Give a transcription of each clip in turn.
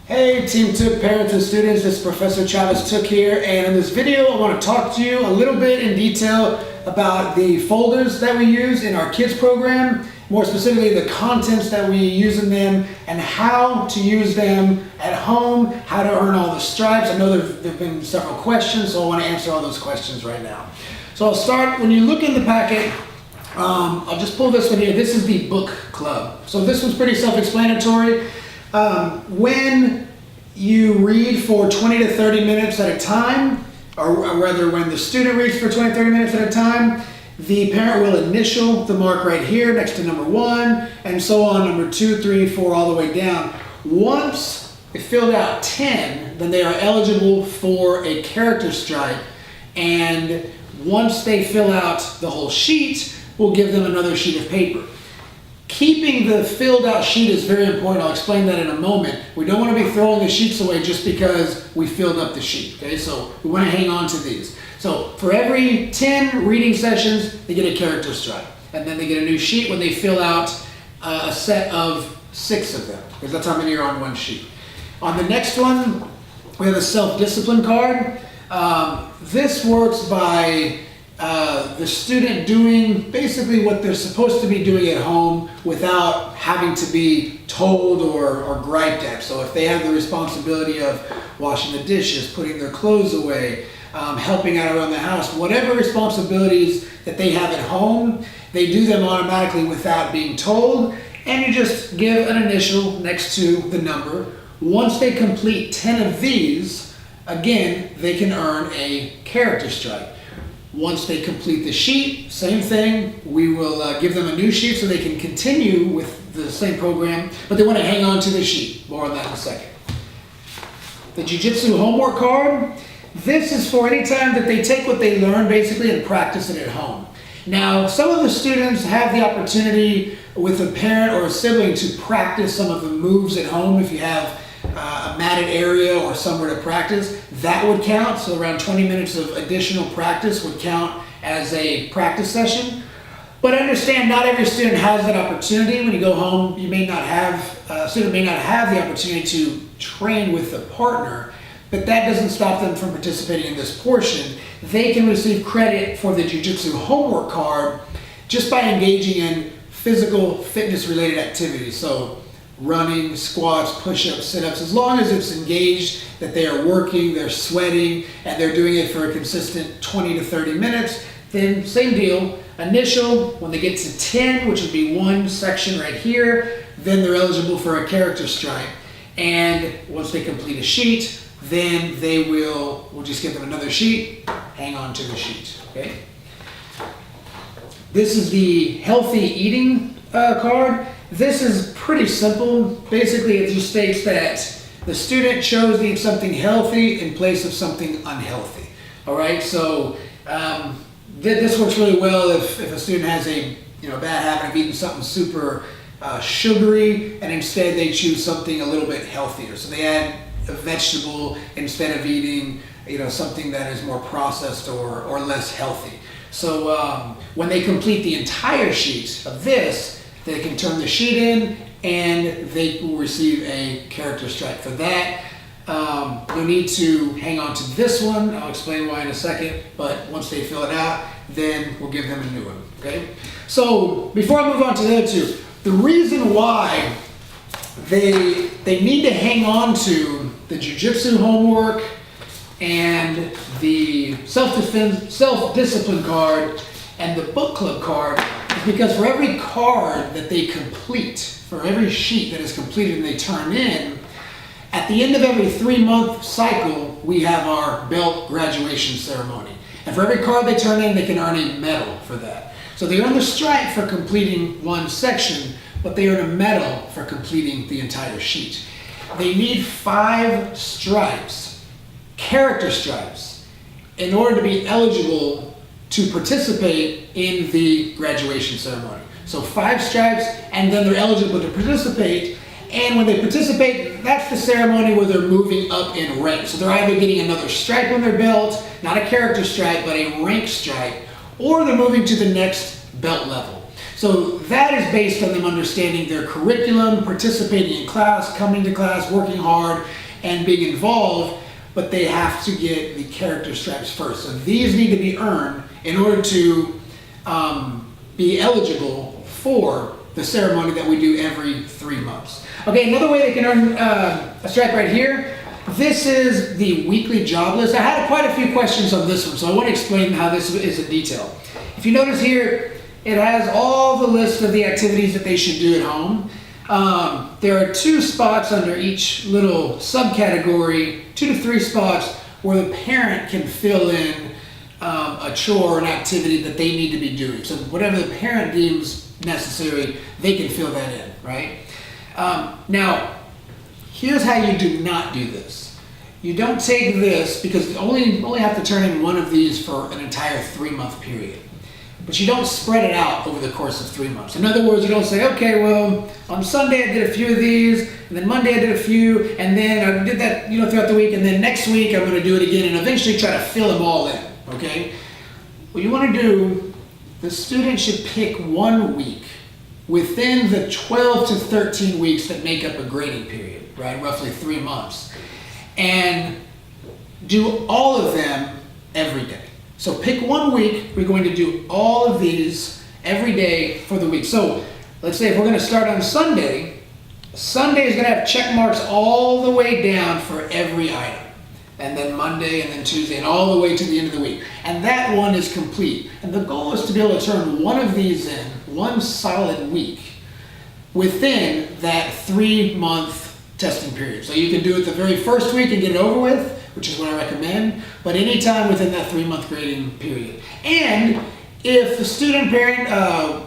Hey Team Tooke parents and students, this is Professor Travis Tooke here, and in this video I want to talk to you a little bit in detail about the folders that we use in our kids program, more specifically the contents that we use in them and how to use them at home, how to earn all the stripes. I know there have been several questions, so I want to answer all those questions right now. So I'll start, when you look in the packet, I'll just pull this one here. This is the book club. So this one's pretty self-explanatory. When you read for 20 to 30 minutes at a time, or rather when the student reads for 20 to 30 minutes at a time, the parent will initial the mark right here next to number 1, and so on, number 2, 3, 4, all the way down. Once they filled out 10, then they are eligible for a character stripe, and once they fill out the whole sheet, we'll give them another sheet of paper. Keeping the filled out sheet is very important. I'll explain that in a moment. We don't want to be throwing the sheets away just because we filled up the sheet. Okay, so we want to hang on to these. So for every 10 reading sessions, they get a character stripe. And then they get a new sheet when they fill out a set of 6 of them, because that's how many are on one sheet. On the next one, we have a self-discipline card. This works by the student doing basically what they're supposed to be doing at home without having to be told or griped at. So if they have the responsibility of washing the dishes, putting their clothes away, helping out around the house, whatever responsibilities that they have at home, they do them automatically without being told, and you just give an initial next to the number. Once they complete 10 of these, again, they can earn a character stripe. Once they complete the sheet, same thing. We will give them a new sheet so they can continue with the same program, but they want to hang on to the sheet. More on that in a second. The Jiu-Jitsu homework card. This is for any time that they take what they learn basically and practice it at home. Now, some of the students have the opportunity with a parent or a sibling to practice some of the moves at home. If you have a matted area or somewhere to practice, that would count. So around 20 minutes of additional practice would count as a practice session. But understand, not every student has that opportunity. When you go home, you may not have, a student may not have the opportunity to train with a partner, but that doesn't stop them from participating in this portion. They can receive credit for the Jiu-Jitsu homework card just by engaging in physical fitness related activities. So running, squats, push-ups, sit-ups, as long as it's engaged, that they are working, they're sweating, and they're doing it for a consistent 20 to 30 minutes, then same deal. Initial, when they get to 10, which would be one section right here, then they're eligible for a character stripe. And once they complete a sheet, then we'll just give them another sheet, hang on to the sheet, okay? This is the healthy eating card. This is pretty simple. Basically, it just states that the student chose to eat something healthy in place of something unhealthy. All right, so this works really well if a student has a bad habit of eating something super sugary, and instead they choose something a little bit healthier. So they add a vegetable instead of eating something that is more processed or less healthy. So when they complete the entire sheet of this, they can turn the sheet in and they will receive a character stripe for that. No need to hang on to this one. I'll explain why in a second, but once they fill it out, then we'll give them a new one, okay? So before I move on to the other two, the reason why they need to hang on to the Jiu-Jitsu homework and the self-discipline card and the book club card is because for every card that they complete, for every sheet that is completed and they turn in, at the end of every 3-month cycle, we have our belt graduation ceremony. And for every card they turn in, they can earn a medal for that. So they earn the stripe for completing one section, but they earn a medal for completing the entire sheet. They need 5 stripes, character stripes, in order to be eligible to participate in the graduation ceremony. So 5 stripes, and then they're eligible to participate. And when they participate, that's the ceremony where they're moving up in rank. So they're either getting another stripe on their belt, not a character stripe, but a rank stripe, or they're moving to the next belt level. So that is based on them understanding their curriculum, participating in class, coming to class, working hard, and being involved, but they have to get the character stripes first. So these need to be earned in order to be eligible for the ceremony that we do every 3 months. Okay, another way they can earn a stripe right here, this is the weekly job list. I had quite a few questions on this one, so I want to explain how this is in detail. If you notice here, it has all the list of the activities that they should do at home. There are 2 spots under each little subcategory, 2 to 3 spots where the parent can fill in a chore or an activity that they need to be doing. So whatever the parent deems necessary, they can fill that in, right? Now, here's how you do not do this. You don't take this, because you only have to turn in one of these for an entire 3-month period. But you don't spread it out over the course of 3 months. In other words, you don't say, okay, well, on Sunday I did a few of these, and then Monday I did a few, and then I did that, throughout the week, and then next week I'm going to do it again, and eventually try to fill them all in, okay? What you want to do, the student should pick 1 week within the 12 to 13 weeks that make up a grading period, right? Roughly 3 months. And do all of them every day. So pick 1 week, we're going to do all of these every day for the week. So let's say if we're going to start on Sunday, Sunday is going to have check marks all the way down for every item. And then Monday, and then Tuesday, and all the way to the end of the week. And that one is complete. And the goal is to be able to turn one of these in, 1 solid week, within that 3-month testing period. So you can do it the very first week and get it over with, which is what I recommend, but anytime within that 3-month grading period. And if the student parent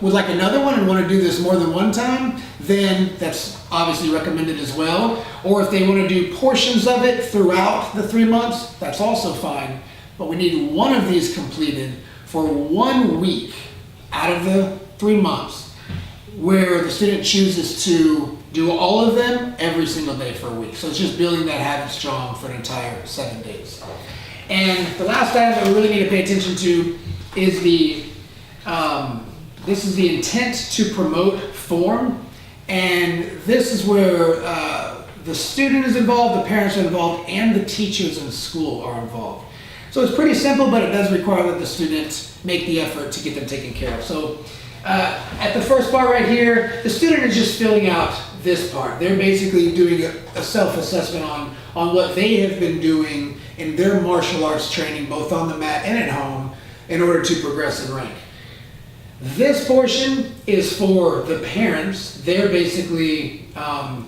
would like another one and want to do this more than one time, then that's obviously recommended as well. Or if they want to do portions of it throughout the 3 months, that's also fine. But we need one of these completed for 1 week out of the 3 months, where the student chooses to do all of them every single day for a week. So it's just building that habit strong for an entire 7 days. And the last item that we really need to pay attention to is this is the intent to promote form. And this is where the student is involved, the parents are involved, and the teachers in school are involved. So it's pretty simple, but it does require that the student make the effort to get them taken care of. So at the first part right here, the student is just filling out this part. They're basically doing a self-assessment on what they have been doing in their martial arts training, both on the mat and at home, in order to progress and rank. This portion is for the parents. They're basically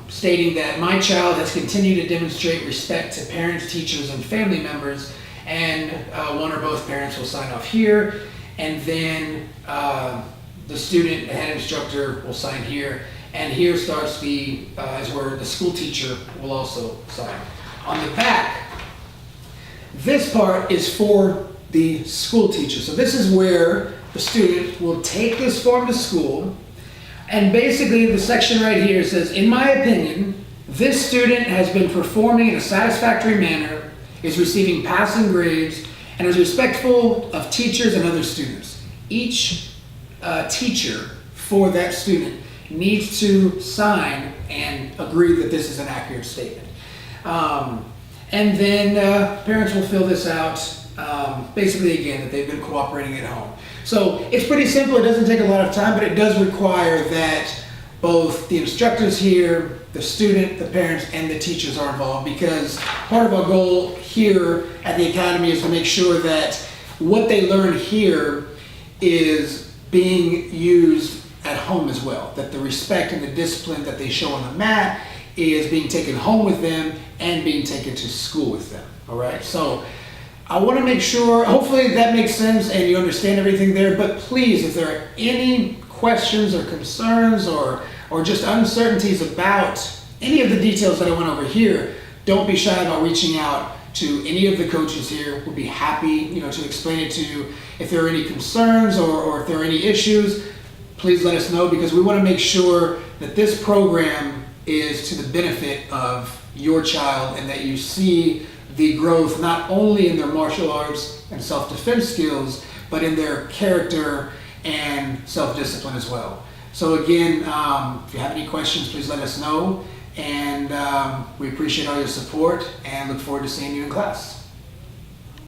stating that my child has continued to demonstrate respect to parents, teachers, and family members, and one or both parents will sign off here, and then the student, the head instructor, will sign here, and here starts is where the school teacher will also sign. On the back, this part is for the school teacher. So this is where the student will take this form to school, and basically the section right here says, in my opinion, this student has been performing in a satisfactory manner, is receiving passing grades, and is respectful of teachers and other students. Each teacher for that student needs to sign and agree that this is an accurate statement. And then parents will fill this out, basically again, that they've been cooperating at home. So it's pretty simple, it doesn't take a lot of time, but it does require that both the instructors here, the student, the parents, and the teachers are involved, because part of our goal here at the Academy is to make sure that what they learn here is being used at home as well, that the respect and the discipline that they show on the mat is being taken home with them and being taken to school with them, all right? So I want to make sure, hopefully that makes sense and you understand everything there, but please, if there are any questions or concerns or just uncertainties about any of the details that I went over here, don't be shy about reaching out to any of the coaches here. We'll be happy, to explain it to you. If there are any concerns or if there are any issues, please let us know, because we want to make sure that this program is to the benefit of your child and that you see the growth not only in their martial arts and self-defense skills, but in their character and self-discipline as well. So again, if you have any questions, please let us know. And we appreciate all your support and look forward to seeing you in class.